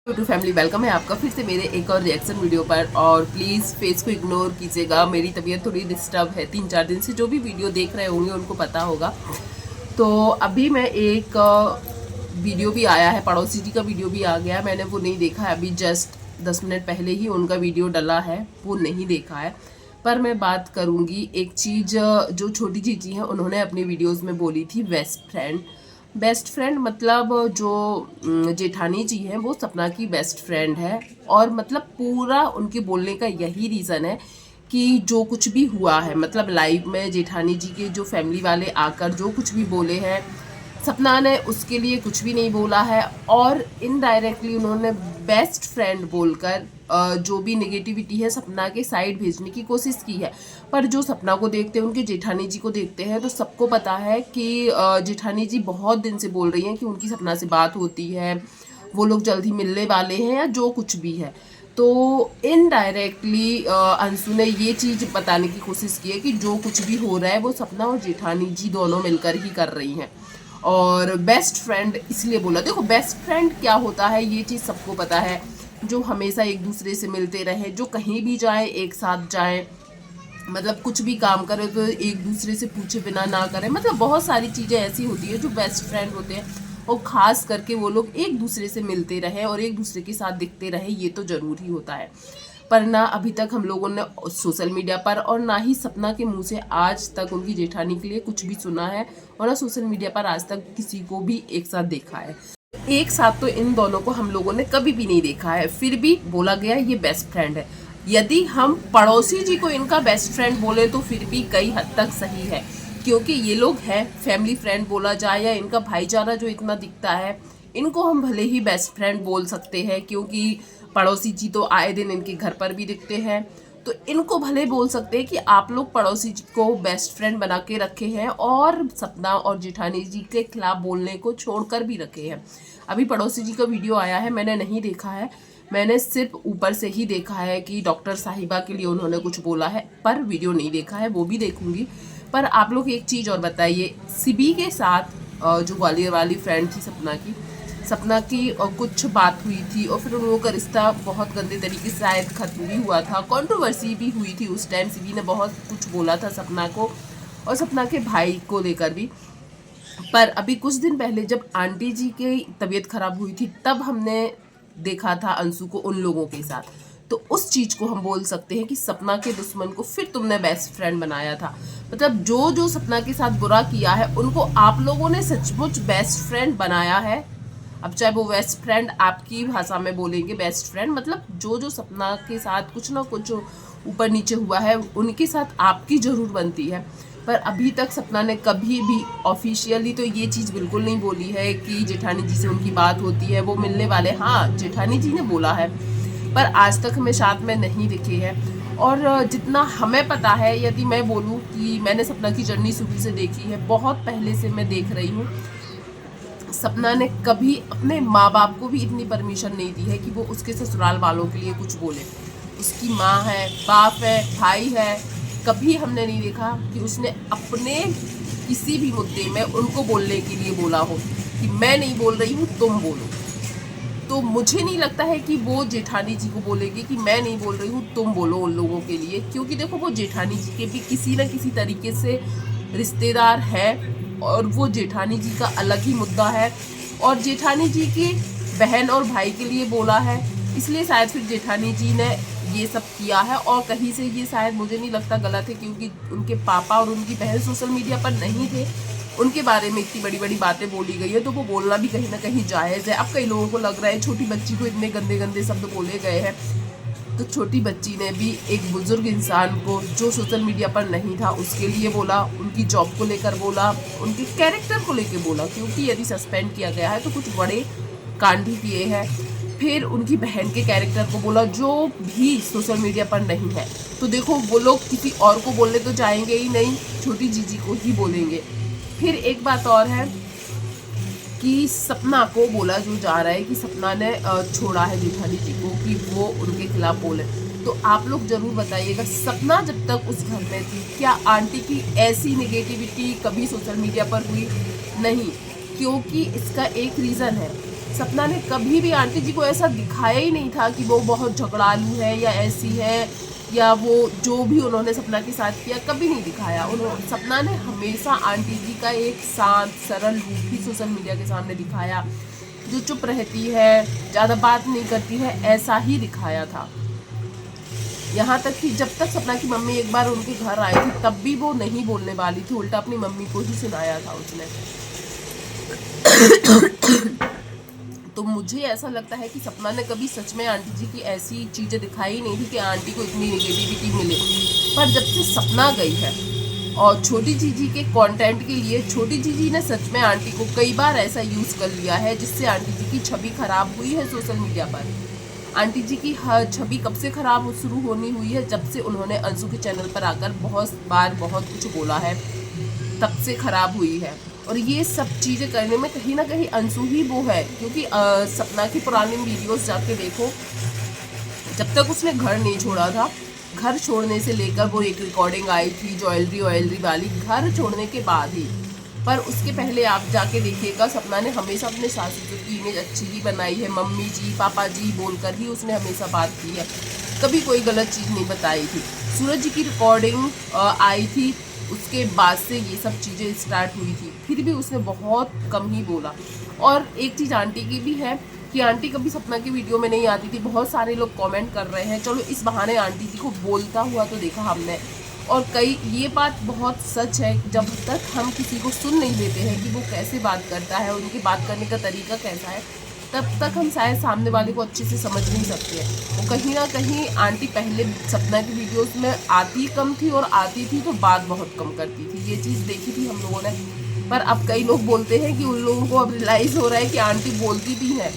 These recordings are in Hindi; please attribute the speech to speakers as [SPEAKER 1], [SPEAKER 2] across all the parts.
[SPEAKER 1] टू फैमिली वेलकम है आपका फिर से मेरे एक और रिएक्शन वीडियो पर। और प्लीज़ फेस को इग्नोर कीजिएगा, मेरी तबीयत थोड़ी डिस्टर्ब है 3-4 दिन से। जो भी वीडियो देख रहे होंगे उनको पता होगा। तो अभी मैं एक वीडियो भी आया है, पड़ोसी जी का वीडियो भी आ गया, मैंने वो नहीं देखा है। अभी जस्ट 10 मिनट पहले ही उनका वीडियो डला है, वो नहीं देखा है। पर मैं बात करूँगी एक चीज़, जो छोटी चीज़ी हैं उन्होंने अपनी वीडियोज़ में बोली थी, बेस्ट फ्रेंड मतलब जो जेठानी जी हैं वो सपना की बेस्ट फ्रेंड है। और मतलब पूरा उनके बोलने का यही रीज़न है कि जो कुछ भी हुआ है, मतलब लाइफ में जेठानी जी के जो फैमिली वाले आकर जो कुछ भी बोले हैं, सपना ने उसके लिए कुछ भी नहीं बोला है। और इनडायरेक्टली उन्होंने बेस्ट फ्रेंड बोलकर जो भी नेगेटिविटी है सपना के साइड भेजने की कोशिश की है। पर जो सपना को देखते हैं, उनके जेठानी जी को देखते हैं, तो सबको पता है कि जेठानी जी बहुत दिन से बोल रही हैं कि उनकी सपना से बात होती है, वो लोग जल्द ही मिलने वाले हैं या जो कुछ भी है। तो इनडायरेक्टली अंशु ने ये चीज़ बताने की कोशिश की है कि जो कुछ भी हो रहा है वो सपना और जेठानी जी दोनों मिलकर ही कर रही हैं। और बेस्ट फ्रेंड इसलिए बोला, देखो बेस्ट फ्रेंड क्या होता है ये चीज़ सबको पता है, जो हमेशा एक दूसरे से मिलते रहे, जो कहीं भी जाए एक साथ जाए, मतलब कुछ भी काम करे तो एक दूसरे से पूछे बिना ना करें। मतलब बहुत सारी चीज़ें ऐसी होती है जो बेस्ट फ्रेंड होते हैं, और ख़ास करके वो लोग एक दूसरे से मिलते रहे और एक दूसरे के साथ दिखते रहे, ये तो ज़रूरी होता है। पर ना अभी तक हम लोगों ने सोशल मीडिया पर और ना ही सपना के मुंह से आज तक उनकी जेठानी के लिए कुछ भी सुना है, और ना सोशल मीडिया पर आज तक किसी को भी एक साथ देखा है। एक साथ तो इन दोनों को हम लोगों ने कभी भी नहीं देखा है, फिर भी बोला गया ये बेस्ट फ्रेंड है। यदि हम पड़ोसी जी को इनका बेस्ट फ्रेंड बोले तो फिर भी कई हद तक सही है, क्योंकि ये लोग हैं फैमिली फ्रेंड बोला जाए या इनका भाईचारा जो इतना दिखता है, इनको हम भले ही बेस्ट फ्रेंड बोल सकते हैं, क्योंकि पड़ोसी जी तो आए दिन इनके घर पर भी दिखते हैं। तो इनको भले बोल सकते हैं कि आप लोग पड़ोसी जी को बेस्ट फ्रेंड बना के रखे हैं और सपना और जेठानी जी के खिलाफ बोलने को छोड़कर भी रखे हैं। अभी पड़ोसी जी का वीडियो आया है, मैंने नहीं देखा है, मैंने सिर्फ ऊपर से ही देखा है कि डॉक्टर साहिबा के लिए उन्होंने कुछ बोला है, पर वीडियो नहीं देखा है, वो भी देखूंगी। पर आप लोग एक चीज़ और बताइए, सिबी के साथ जो ग्वालियर वाली फ्रेंड थी सपना की और कुछ बात हुई थी, और फिर उन लोगों का रिश्ता बहुत गंदे तरीके से शायद खत्म भी हुआ था, कंट्रोवर्सी भी हुई थी उस टाइम। सिबी ने बहुत कुछ बोला था सपना को और सपना के भाई को लेकर भी। पर अभी कुछ दिन पहले जब आंटी जी की तबीयत खराब हुई थी, तब हमने देखा था अंशु को उन लोगों के साथ। तो उस चीज को हम बोल सकते हैं कि सपना के दुश्मन को फिर तुमने बेस्ट फ्रेंड बनाया था। मतलब जो जो सपना के साथ बुरा किया है उनको आप लोगों ने सचमुच बेस्ट फ्रेंड बनाया है। अब चाहे वो बेस्ट फ्रेंड आपकी भाषा में बोलेंगे बेस्ट फ्रेंड, मतलब जो जो सपना के साथ कुछ ना कुछ ऊपर नीचे हुआ है उनके साथ आपकी जरूर बनती है। पर अभी तक सपना ने कभी भी ऑफिशियली तो ये चीज़ बिल्कुल नहीं बोली है कि जेठानी जी से उनकी बात होती है, वो मिलने वाले। हाँ, जेठानी जी ने बोला है, पर आज तक हमें साथ में नहीं दिखे हैं। और जितना हमें पता है, यदि मैं बोलूँ कि मैंने सपना की जर्नी शुरू से देखी है, बहुत पहले से मैं देख रही हूँ, सपना ने कभी अपने माँ बाप को भी इतनी परमिशन नहीं दी है कि वो उसके ससुराल वालों के लिए कुछ बोले। उसकी माँ है, बाप है, भाई है, कभी हमने नहीं देखा कि उसने अपने किसी भी मुद्दे में उनको बोलने के लिए बोला हो कि मैं नहीं बोल रही हूँ तुम बोलो। तो मुझे नहीं लगता है कि वो जेठानी जी को बोलेगी कि मैं नहीं बोल रही हूँ तुम बोलो उन लोगों के लिए, क्योंकि देखो वो जेठानी जी के भी किसी न किसी तरीके से रिश्तेदार है, और वो जेठानी जी का अलग ही मुद्दा है। और जेठानी जी की बहन और भाई के लिए बोला है, इसलिए शायद फिर जेठानी जी ने ये सब किया है। और कहीं से ये शायद मुझे नहीं लगता गलत है, क्योंकि उनके पापा और उनकी बहन सोशल मीडिया पर नहीं थे, उनके बारे में इतनी बड़ी बड़ी बातें बोली गई है, तो वो बोलना भी कहीं ना कहीं जायज़ है। अब कई लोगों को लग रहा है छोटी बच्ची को इतने गंदे गंदे शब्द बोले गए हैं, तो छोटी बच्ची ने भी एक बुजुर्ग इंसान को जो सोशल मीडिया पर नहीं था उसके लिए बोला, उनकी जॉब को लेकर बोला, उनके कैरेक्टर को लेकर बोला, क्योंकि यदि सस्पेंड किया गया है तो कुछ बड़े कांड ही किए हैं। फिर उनकी बहन के कैरेक्टर को बोला जो भी सोशल मीडिया पर नहीं है। तो देखो वो लोग किसी और को बोलने तो जाएंगे ही नहीं, छोटी जीजी को ही बोलेंगे। फिर एक बात और है कि सपना को बोला जो जा रहा है कि सपना ने छोड़ा है जेठानी जी को कि वो उनके खिलाफ बोले। तो आप लोग जरूर बताइएगा, सपना जब तक उस घर में थी क्या आंटी की ऐसी नेगेटिविटी कभी सोशल मीडिया पर हुई? नहीं, क्योंकि इसका एक रीज़न है, सपना ने कभी भी आंटी जी को ऐसा दिखाया ही नहीं था कि वो बहुत झगड़ालू है या ऐसी है, या वो जो भी उन्होंने सपना के साथ किया कभी नहीं दिखाया। उन्होंने सपना ने हमेशा आंटी जी का एक शांत सरल रूप ही सोशल मीडिया के सामने दिखाया, जो चुप रहती है, ज़्यादा बात नहीं करती है, ऐसा ही दिखाया था। यहाँ तक कि जब तक सपना की मम्मी एक बार उनके घर आई थी तब भी वो नहीं बोलने वाली थी, उल्टा अपनी मम्मी को ही सुनाया था उसने। तो मुझे ऐसा लगता है कि सपना ने कभी सच में आंटी जी की ऐसी चीज़ें दिखाई नहीं थी कि आंटी को इतनी नेगेटिविटी मिले। पर जब से सपना गई है और छोटी जीजी के कंटेंट के लिए छोटी जीजी ने सच में आंटी को कई बार ऐसा यूज़ कर लिया है जिससे आंटी जी की छवि खराब हुई है सोशल मीडिया पर। आंटी जी की हर छवि कब से खराब शुरू होनी हुई है, जब से उन्होंने अंशु के चैनल पर आकर बहुत बार बहुत कुछ बोला है तब से खराब हुई है। और ये सब चीज़ें करने में कहीं ना कहीं अंशु ही वो है, क्योंकि सपना की पुरानी वीडियोस जाके देखो, जब तक उसने घर नहीं छोड़ा था, घर छोड़ने से लेकर वो एक रिकॉर्डिंग आई थी ज्वेलरी वाली, घर छोड़ने के बाद ही, पर उसके पहले आप जाके देखिएगा सपना ने हमेशा अपने सास ससुर की इमेज अच्छी ही बनाई है। मम्मी जी पापा जी बोलकर ही उसने हमेशा बात की है, कभी कोई गलत चीज़ नहीं बताई थी। सूरज जी की रिकॉर्डिंग आई थी, उसके बाद से ये सब चीज़ें स्टार्ट हुई थी, फिर भी उसने बहुत कम ही बोला। और एक चीज़ आंटी की भी है कि आंटी कभी सपना की वीडियो में नहीं आती थी। बहुत सारे लोग कमेंट कर रहे हैं, चलो इस बहाने आंटी जी को बोलता हुआ तो देखा हमने। और कई ये बात बहुत सच है, जब तक हम किसी को सुन नहीं लेते हैं कि वो कैसे बात करता है, उनकी बात करने का तरीका कैसा है, तब तक हम शायद सामने वाले को अच्छे से समझ नहीं सकते हैं। वो कहीं ना कहीं आंटी पहले सपना की वीडियोस में आती कम थी, और आती थी तो बात बहुत कम करती थी, ये चीज़ देखी थी हम लोगों ने। पर अब कई लोग बोलते हैं कि उन लोगों को अब रियलाइज़ हो रहा है कि आंटी बोलती भी है,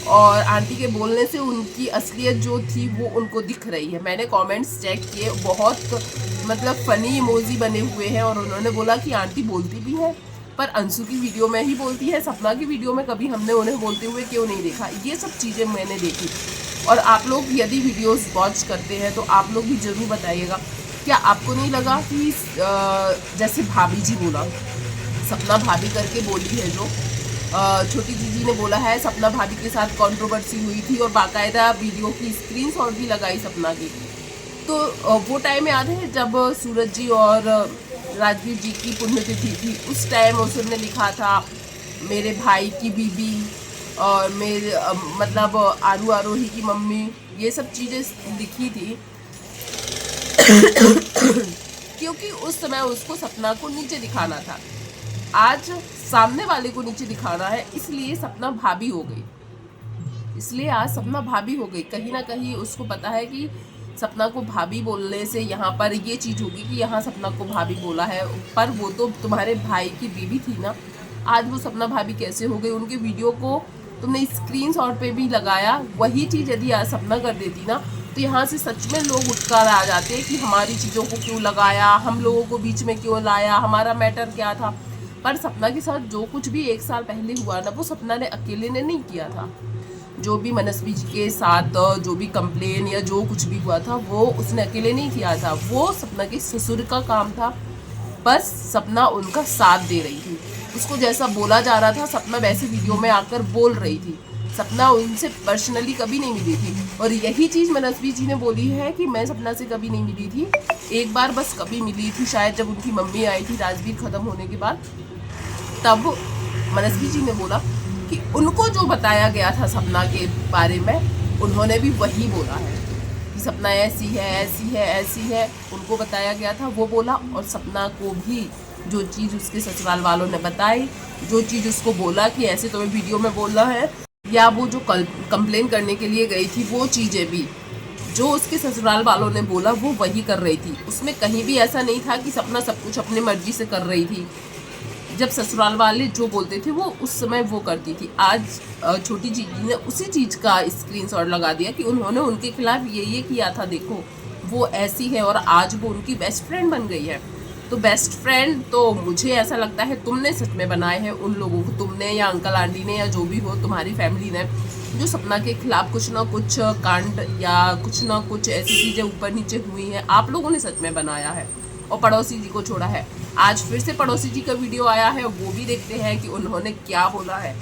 [SPEAKER 1] और आंटी के बोलने से उनकी असलियत जो थी वो उनको दिख रही है। मैंने कमेंट्स चेक किए, बहुत मतलब फ़नी इमोजी बने हुए हैं, और उन्होंने बोला कि आंटी बोलती भी है पर अंशु की वीडियो में ही बोलती है, सपना की वीडियो में कभी हमने उन्हें बोलते हुए क्यों नहीं देखा। ये सब चीज़ें मैंने देखी। और आप लोग यदि वीडियोस वॉच करते हैं तो आप लोग भी ज़रूर बताइएगा, क्या आपको नहीं लगा कि जैसे भाभी जी बोला, सपना भाभी करके बोली है, जो छोटी जीजी ने बोला है सपना भाभी के साथ कंट्रोवर्सी हुई थी, और बाकायदा वीडियो की स्क्रीनशॉट भी लगाई सपना की। तो वो टाइम याद है जब सूरज जी और राजवीर जी की पुण्यतिथि थी, उस टाइम उसने लिखा था मेरे भाई की बीबी और मेरे मतलब आरू आरोही की मम्मी, ये सब चीज़ें लिखी थी। क्योंकि उस समय उसको सपना को नीचे दिखाना था, आज सामने वाले को नीचे दिखाना है, इसलिए सपना भाभी हो गई। इसलिए आज सपना भाभी हो गई। कहीं ना कहीं उसको पता है कि सपना को भाभी बोलने से यहाँ पर ये चीज़ होगी कि यहाँ सपना को भाभी बोला है, पर वो तो तुम्हारे भाई की बीवी थी ना। आज वो सपना भाभी कैसे हो गई? उनके वीडियो को तुमने स्क्रीनशॉट पे भी लगाया, वही चीज़ यदि आज सपना कर देती ना तो यहाँ से सच में लोग उठकर आ जाते कि हमारी चीज़ों को क्यों लगाया, हम लोगों को बीच में क्यों लाया, हमारा मैटर क्या था। पर सपना के साथ जो कुछ भी 1 साल पहले हुआ ना, वो सपना ने अकेले ने नहीं किया था। जो भी मनस्वी जी के साथ जो भी कंप्लेन या जो कुछ भी हुआ था वो उसने अकेले नहीं किया था, वो सपना के ससुर का काम था। बस सपना उनका साथ दे रही थी, उसको जैसा बोला जा रहा था सपना वैसे वीडियो में आकर बोल रही थी। सपना उनसे पर्सनली कभी नहीं मिली थी, और यही चीज़ मनस्वी जी ने बोली है कि मैं सपना से कभी नहीं मिली थी, एक बार बस कभी मिली थी, शायद जब उनकी मम्मी आई थी राजवीर ख़त्म होने के बाद, तब मनस्वी जी ने बोला कि उनको जो बताया गया था सपना के बारे में, उन्होंने भी वही बोला है कि सपना ऐसी है ऐसी है ऐसी है, उनको बताया गया था वो बोला। और सपना को भी जो चीज़ उसके ससुराल वालों ने बताई, जो चीज़ उसको बोला कि ऐसे तुम्हें वीडियो में बोलना है, या वो जो कंप्लेन करने के लिए गई थी, वो चीज़ें भी जो उसके ससुराल वालों ने बोला वो वही कर रही थी। उसमें कहीं भी ऐसा नहीं था कि सपना सब कुछ अपनी मर्जी से कर रही थी। जब ससुराल वाले जो बोलते थे वो उस समय वो करती थी। आज छोटी जीजी ने उसी चीज़ का स्क्रीनशॉट लगा दिया कि उन्होंने उनके खिलाफ ये किया था, देखो वो ऐसी है, और आज वो उनकी बेस्ट फ्रेंड बन गई है। तो बेस्ट फ्रेंड तो मुझे ऐसा लगता है तुमने सच में बनाए हैं उन लोगों को, तुमने या अंकल आंटी ने या जो भी हो तुम्हारी फैमिली ने, जो सपना के खिलाफ कुछ ना कुछ कांड या कुछ ना कुछ ऐसी चीज़ें ऊपर नीचे हुई हैं, आप लोगों ने सच में बनाया है और पड़ोसी जी को छोड़ा है। आज फिर से पड़ोसी जी का वीडियो आया है, वो भी देखते हैं कि उन्होंने क्या बोला है।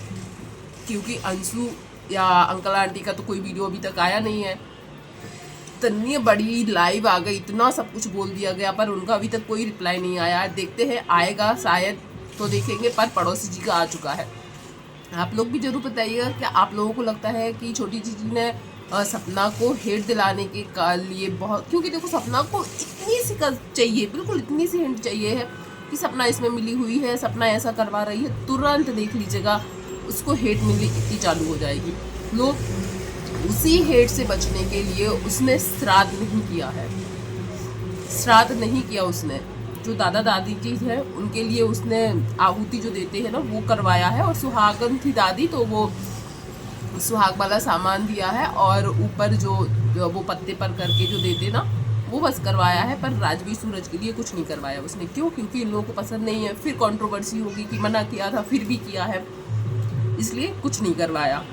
[SPEAKER 1] क्योंकि अंशु या अंकल आंटी का तो कोई वीडियो अभी तक आया नहीं है। इतनी बड़ी लाइव आ गई, इतना सब कुछ बोल दिया गया, पर उनका अभी तक कोई रिप्लाई नहीं आया। देखते हैं आएगा शायद तो देखेंगे, पर पड़ोसी जी का आ चुका है। आप लोग भी जरूर बताइएगा कि आप लोगों को लगता है कि छोटी जीजी ने सपना को हेट दिलाने के लिए बहुत, क्योंकि देखो सपना को इतनी सी चाहिए, बिल्कुल इतनी सी हिंट चाहिए है कि सपना इसमें मिली हुई है, सपना ऐसा करवा रही है, तुरंत देख लीजिएगा उसको हेट मिलनी इतनी चालू हो जाएगी। लोग उसी हेट से बचने के लिए उसने श्राद्ध नहीं किया है, श्राद्ध नहीं किया उसने। जो दादा दादी जी है उनके लिए उसने आहुति जो देते हैं ना वो करवाया है, और सुहागन थी दादी तो वो सुहाग वाला सामान दिया है, और ऊपर जो वो पत्ते पर करके जो देते ना वो बस करवाया है। पर राजवीर सूरज के लिए कुछ नहीं करवाया उसने। क्यों? क्योंकि इन लोगों को पसंद नहीं है, फिर कंट्रोवर्सी होगी कि मना किया था फिर भी किया है, इसलिए कुछ नहीं करवाया।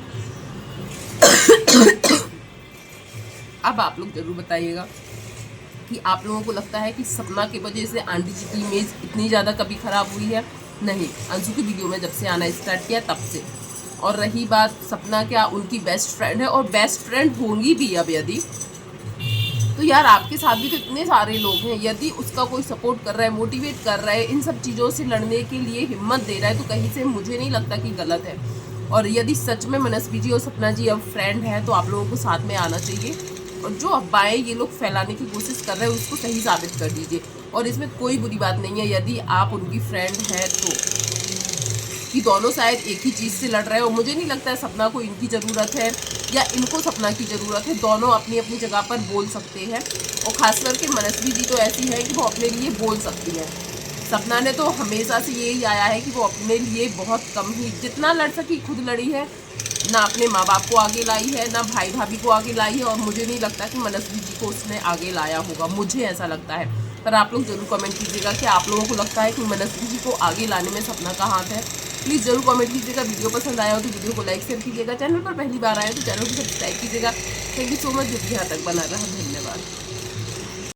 [SPEAKER 1] अब आप लोग जरूर बताइएगा कि आप लोगों को लगता है कि सपना की वजह से आंटी जी की इमेज इतनी ज़्यादा कभी ख़राब हुई है? नहीं, अंशु की वीडियो में जब से आना स्टार्ट किया तब से। और रही बात सपना, क्या उनकी बेस्ट फ्रेंड है और बेस्ट फ्रेंड होंगी भी अब यदि, तो यार आपके साथ भी तो इतने सारे लोग हैं, यदि उसका कोई सपोर्ट कर रहा है, मोटिवेट कर रहा है, इन सब चीज़ों से लड़ने के लिए हिम्मत दे रहा है, तो कहीं से मुझे नहीं लगता कि गलत है। और यदि सच में मनस्वी जी और सपना जी अब फ्रेंड है तो आप लोगों को साथ में आना चाहिए, और जो अफवाहें ये लोग फैलाने की कोशिश कर रहे हैं उसको सही साबित कर दीजिए। और इसमें कोई बुरी बात नहीं है यदि आप उनकी फ्रेंड है तो, कि दोनों शायद एक ही चीज़ से लड़ रहे हैं। और मुझे नहीं लगता है सपना को इनकी ज़रूरत है या इनको सपना की ज़रूरत है, दोनों अपनी अपनी जगह पर बोल सकते हैं। और ख़ास करके मनस्वी जी तो ऐसी है कि वो अपने लिए बोल सकती है। सपना ने तो हमेशा से यही आया है कि वो अपने लिए बहुत कम ही, जितना लड़ सकी खुद लड़ी है, ना अपने माँ बाप को आगे लाई है, ना भाई भाभी को आगे लाई है। और मुझे नहीं लगता कि मनस्वी जी को उसने आगे लाया होगा, मुझे ऐसा लगता है। पर आप लोग जरूर कमेंट कीजिएगा कि आप लोगों को लगता है कि मनस्वी जी को आगे लाने में सपना का हाथ है। प्लीज़ जरूर कमेंट कीजिएगा। वीडियो पसंद आया हो तो वीडियो को लाइक शेयर कीजिएगा। चैनल पर पहली बार आए तो चैनल को सब्सक्राइब कीजिएगा। थैंक यू सो मच जो भी यहाँ तक बना रहा है।